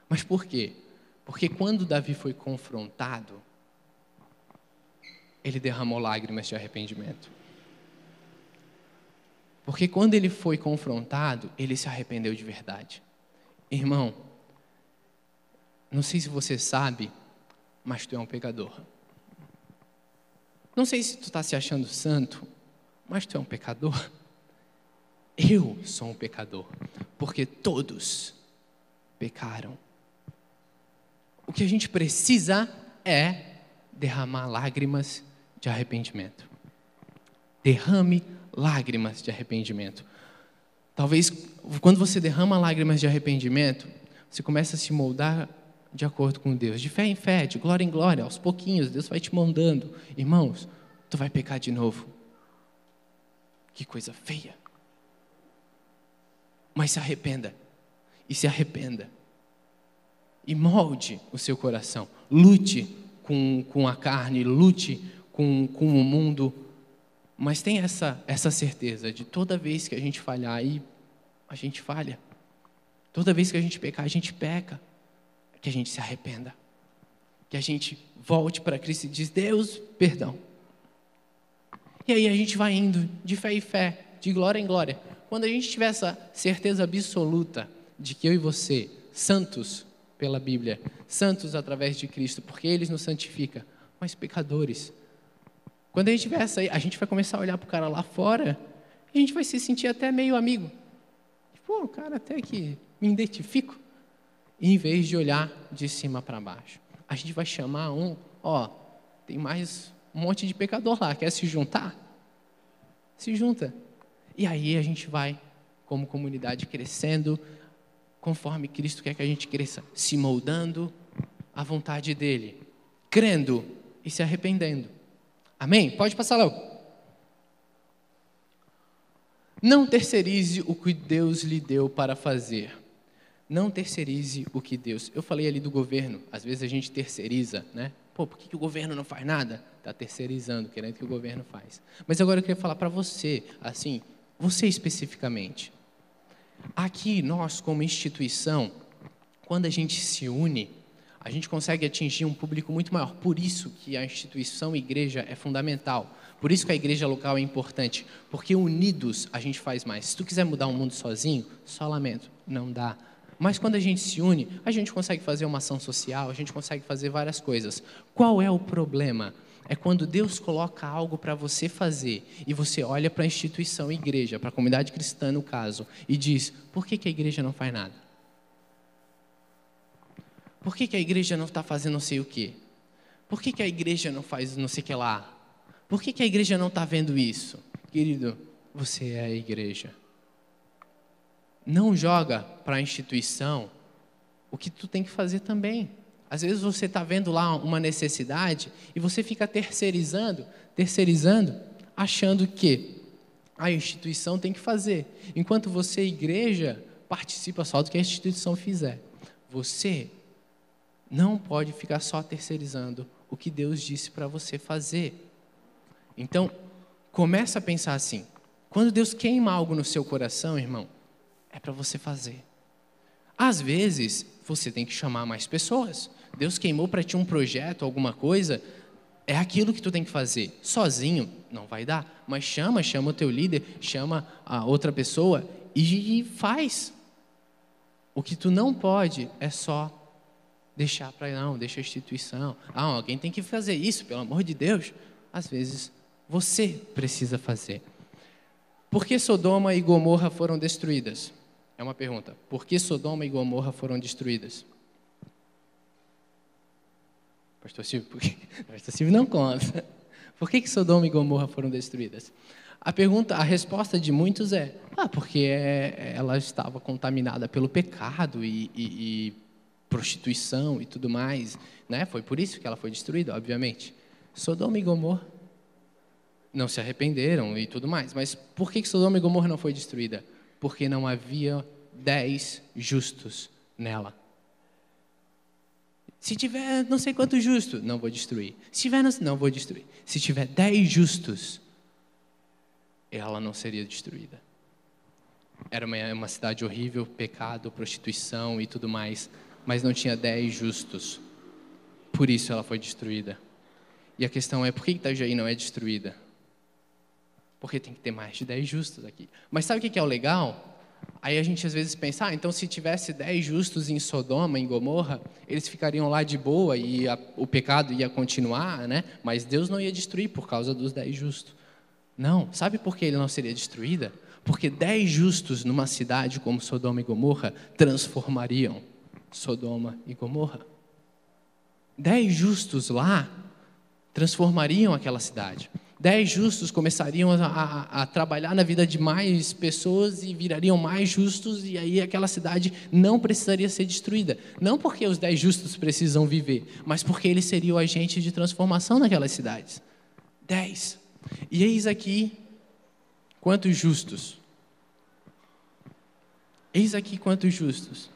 Mas por quê? Porque quando Davi foi confrontado, ele derramou lágrimas de arrependimento. Porque quando ele foi confrontado, ele se arrependeu de verdade. Irmão, não sei se você sabe, mas tu é um pecador. Não sei se tu está se achando santo, mas tu é um pecador. Eu sou um pecador, porque todos pecaram. O que a gente precisa é derramar lágrimas de arrependimento. Derrame lágrimas de arrependimento. Talvez, quando você derrama lágrimas de arrependimento, você começa a se moldar de acordo com Deus, de fé em fé, de glória em glória, aos pouquinhos, Deus vai te moldando. Irmãos, tu vai pecar de novo. Que coisa feia. Mas se arrependa. E se arrependa. E molde o seu coração. Lute com a carne, lute com o mundo. Mas tenha essa certeza de toda vez que a gente falhar, e a gente falha. Toda vez que a gente pecar, a gente peca. Que a gente se arrependa. Que a gente volte para Cristo e diz: Deus, perdão. E aí a gente vai indo de fé em fé, de glória em glória. Quando a gente tiver essa certeza absoluta de que eu e você, santos pela Bíblia, santos através de Cristo, porque Ele nos santifica, mas pecadores. Quando a gente tiver essa aí, a gente vai começar a olhar para o cara lá fora, e a gente vai se sentir até meio amigo. Pô, cara, até que me identifico. E em vez de olhar de cima para baixo, a gente vai chamar tem mais um monte de pecador lá, quer se juntar? Se junta. E aí a gente vai, como comunidade, crescendo, conforme Cristo quer que a gente cresça, se moldando à vontade dEle, crendo e se arrependendo. Amém? Pode passar logo. Não terceirize o que Deus lhe deu para fazer. Não terceirize o que Deus... Eu falei ali do governo, às vezes a gente terceiriza, né? Pô, por que o governo não faz nada? Está terceirizando, querendo que o governo faz. Mas agora eu queria falar para você, assim, você especificamente. Aqui, nós como instituição, quando a gente se une, a gente consegue atingir um público muito maior. Por isso que a instituição igreja é fundamental. Por isso que a igreja local é importante. Porque unidos a gente faz mais. Se tu quiser mudar o mundo sozinho, só lamento, não dá. Mas quando a gente se une, a gente consegue fazer uma ação social, a gente consegue fazer várias coisas. Qual é o problema? É quando Deus coloca algo para você fazer e você olha para a instituição igreja, para a comunidade cristã no caso, e diz: por que a igreja não faz nada? Por que a igreja não está fazendo não sei o quê? Por que a igreja não faz não sei o que lá? Por que a igreja não está vendo isso? Querido, você é a igreja. Não joga para a instituição o que tu tem que fazer também. Às vezes você está vendo lá uma necessidade e você fica terceirizando, achando que a instituição tem que fazer. Enquanto você, igreja, participa só do que a instituição fizer. Você não pode ficar só terceirizando o que Deus disse para você fazer. Então, começa a pensar assim. Quando Deus queima algo no seu coração, irmão, é para você fazer. Às vezes, você tem que chamar mais pessoas. Deus queimou para ti um projeto, alguma coisa, é aquilo que tu tem que fazer. Sozinho, não vai dar. Mas chama o teu líder, chama a outra pessoa e faz. O que tu não pode é só deixar deixa a instituição. Alguém tem que fazer isso, pelo amor de Deus. Às vezes, você precisa fazer. Por que Sodoma e Gomorra foram destruídas? É uma pergunta. Por que Sodoma e Gomorra foram destruídas? Pastor Silvio, Pastor Silvio não conta. Por que Sodoma e Gomorra foram destruídas? A resposta de muitos é: porque ela estava contaminada pelo pecado e prostituição e tudo mais, né? Foi por isso que ela foi destruída, obviamente. Sodoma e Gomorra não se arrependeram e tudo mais. Mas por que Sodoma e Gomorra não foi destruída? Porque não havia 10 justos nela. Se tiver não sei quantos justos, não vou destruir. Se tiver, não vou destruir. Se tiver 10 justos, ela não seria destruída. Era uma cidade horrível, pecado, prostituição e tudo mais, mas não tinha 10 justos. Por isso ela foi destruída. E a questão é, por que Itajaí não é destruída? Porque tem que ter mais de 10 justos aqui. Mas sabe o que é o legal? Aí a gente às vezes pensa, então se tivesse 10 justos em Sodoma, em Gomorra, eles ficariam lá de boa e o pecado ia continuar, né? Mas Deus não ia destruir por causa dos 10 justos. Não, sabe por que ele não seria destruída? Porque 10 justos numa cidade como Sodoma e Gomorra transformariam Sodoma e Gomorra. 10 justos lá transformariam aquela cidade. 10 justos começariam a trabalhar na vida de mais pessoas e virariam mais justos, e aí aquela cidade não precisaria ser destruída. Não porque os 10 justos precisam viver, mas porque eles seriam agentes de transformação naquelas cidades. 10. E eis aqui quantos justos. Eis aqui quantos justos.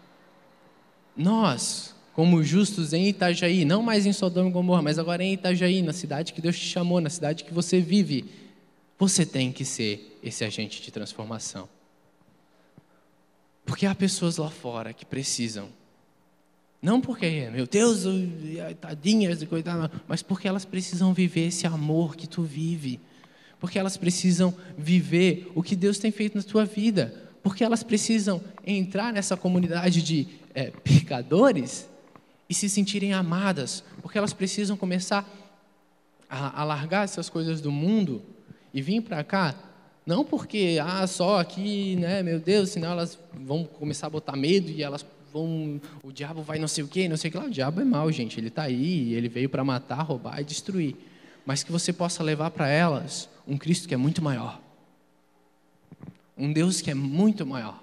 Nós, como justos em Itajaí, não mais em Sodoma e Gomorra, mas agora em Itajaí, na cidade que Deus te chamou, na cidade que você vive, você tem que ser esse agente de transformação. Porque há pessoas lá fora que precisam. Não porque, meu Deus, tadinhas e coitado, mas porque elas precisam viver esse amor que tu vive. Porque elas precisam viver o que Deus tem feito na tua vida. Porque elas precisam entrar nessa comunidade de pecadores e se sentirem amadas. Porque elas precisam começar a largar essas coisas do mundo e vir para cá. Não porque, só aqui, né, meu Deus, senão elas vão começar a botar medo e elas vão, o diabo vai não sei o quê, não sei o que lá. O diabo é mau, gente, ele está aí, ele veio para matar, roubar e destruir. Mas que você possa levar para elas um Cristo que é muito maior. Um Deus que é muito maior.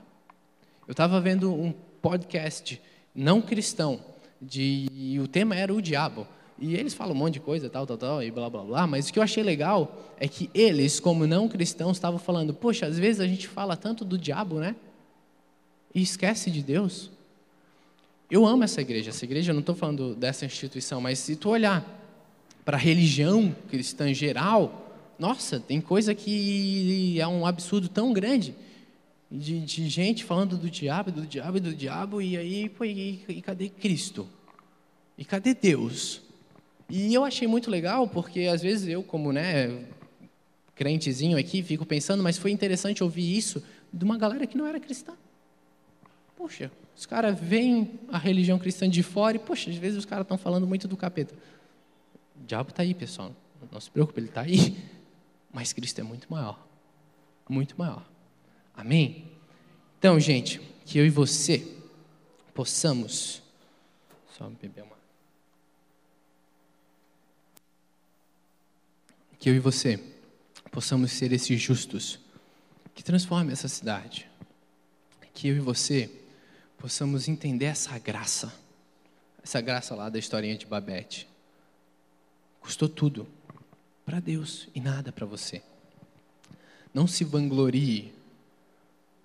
Eu estava vendo um podcast não cristão, e o tema era o diabo. E eles falam um monte de coisa, tal, e blá, blá, blá. Mas o que eu achei legal é que eles, como não cristãos, estavam falando, poxa, às vezes a gente fala tanto do diabo, né? E esquece de Deus. Eu amo essa igreja, eu não estou falando dessa instituição, mas se tu olhar para a religião cristã geral, nossa, tem coisa que é um absurdo tão grande, de gente falando do diabo, e aí, pô, e cadê Cristo? E cadê Deus? E eu achei muito legal, porque às vezes eu, como, né, crentezinho aqui, fico pensando, mas foi interessante ouvir isso de uma galera que não era cristã. Poxa, os caras veem a religião cristã de fora e, poxa, às vezes os caras estão falando muito do capeta. O diabo está aí, pessoal, não se preocupe, ele está aí. Mas Cristo é muito maior. Muito maior. Amém? Então, gente, que eu e você possamos... Só beber uma... Que eu e você possamos ser esses justos que transformem essa cidade. Que eu e você possamos entender essa graça lá da historinha de Babete. Custou tudo para Deus e nada para você. Não se vanglorie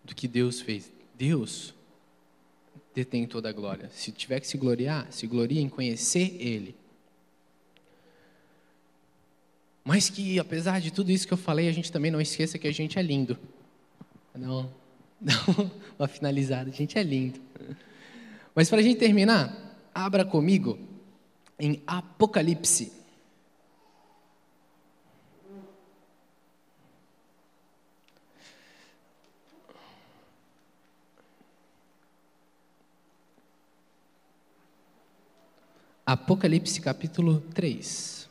do que Deus fez. Deus detém toda a glória. Se tiver que se gloriar, se glorie em conhecer Ele. Mas que, apesar de tudo isso que eu falei, a gente também não esqueça que a gente é lindo. Não, uma finalizada, a gente é lindo. Mas para a gente terminar, abra comigo em Apocalipse. Apocalipse capítulo 3.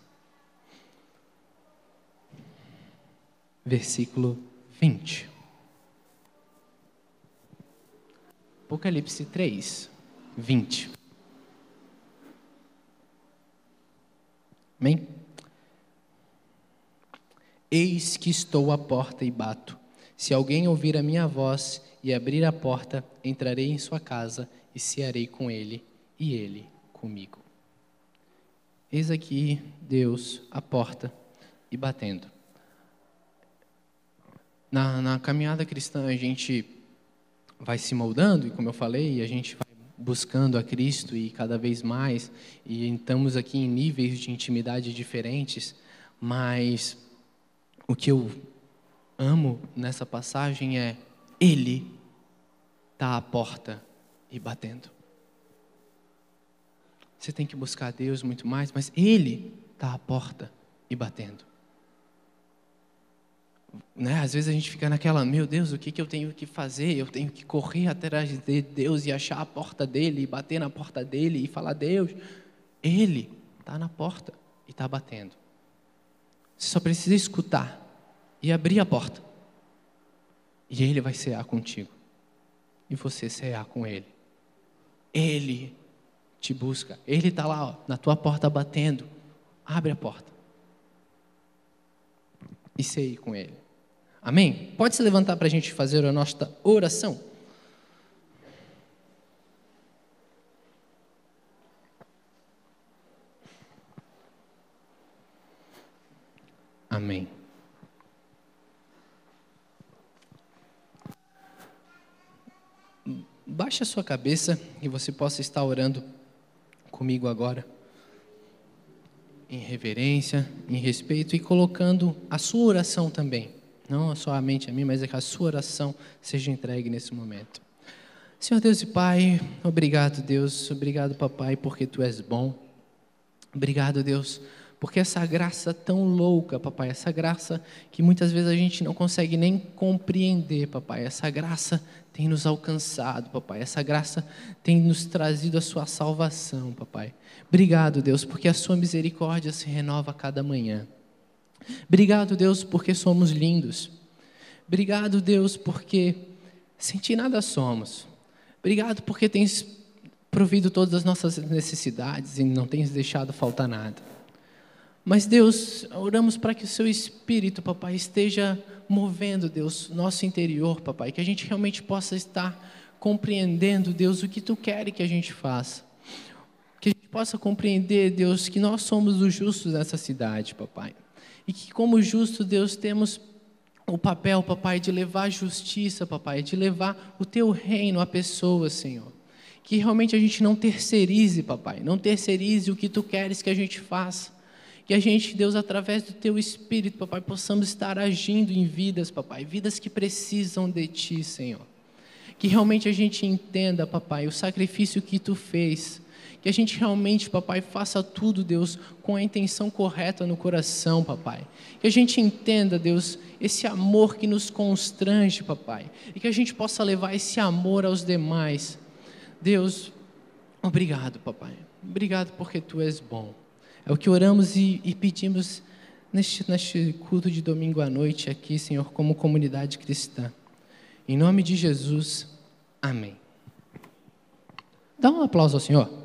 Versículo 20. Apocalipse 3, 20. Amém? Eis que estou à porta e bato. Se alguém ouvir a minha voz e abrir a porta, entrarei em sua casa e cearei com ele e ele comigo. Eis aqui Deus à porta e batendo. Na caminhada cristã, a gente vai se moldando, e como eu falei, a gente vai buscando a Cristo e cada vez mais, e estamos aqui em níveis de intimidade diferentes, mas o que eu amo nessa passagem é Ele está à porta e batendo. Você tem que buscar a Deus muito mais, mas Ele está à porta e batendo. Né? Às vezes a gente fica naquela, meu Deus, o que eu tenho que fazer? Eu tenho que correr atrás de Deus e achar a porta dele, e bater na porta dele e falar, Deus, Ele está na porta e está batendo. Você só precisa escutar e abrir a porta. E Ele vai cear contigo. E você cear com Ele. Ele te busca. Ele está lá, ó, na tua porta batendo. Abre a porta. E ceie com Ele. Amém? Pode se levantar para a gente fazer a nossa oração? Amém. baixe a sua cabeça e você possa estar orando comigo agora, em reverência, em respeito e colocando a sua oração também. Não somente a mim, mas é que a sua oração seja entregue nesse momento. Senhor Deus e Pai, obrigado, Deus, obrigado, Papai, porque Tu és bom. Obrigado, Deus, porque essa graça tão louca, Papai, essa graça que muitas vezes a gente não consegue nem compreender, Papai, essa graça tem nos alcançado, Papai, essa graça tem nos trazido a Sua salvação, Papai. Obrigado, Deus, porque a Sua misericórdia se renova a cada manhã. Obrigado, Deus, porque somos lindos. Obrigado, Deus, porque sem Ti nada somos. Obrigado porque Tens provido todas as nossas necessidades e não Tens deixado faltar nada. Mas, Deus, oramos para que o Seu Espírito, Papai, esteja movendo, Deus, nosso interior, Papai, que a gente realmente possa estar compreendendo, Deus, o que Tu queres que a gente faça. Que a gente possa compreender, Deus, que nós somos os justos nessa cidade, Papai. E que como justo, Deus, temos o papel, Papai, de levar a justiça, Papai, de levar o Teu reino a pessoas, Senhor. Que realmente a gente não terceirize, Papai, não terceirize o que Tu queres que a gente faça. Que a gente, Deus, através do Teu Espírito, Papai, possamos estar agindo em vidas, Papai, vidas que precisam de Ti, Senhor. Que realmente a gente entenda, Papai, o sacrifício que Tu fez. Que a gente realmente, Papai, faça tudo, Deus, com a intenção correta no coração, Papai. Que a gente entenda, Deus, esse amor que nos constrange, Papai. E que a gente possa levar esse amor aos demais. Deus, obrigado, Papai. Obrigado porque Tu és bom. É o que oramos e pedimos neste culto de domingo à noite aqui, Senhor, como comunidade cristã. Em nome de Jesus, amém. Dá um aplauso ao Senhor.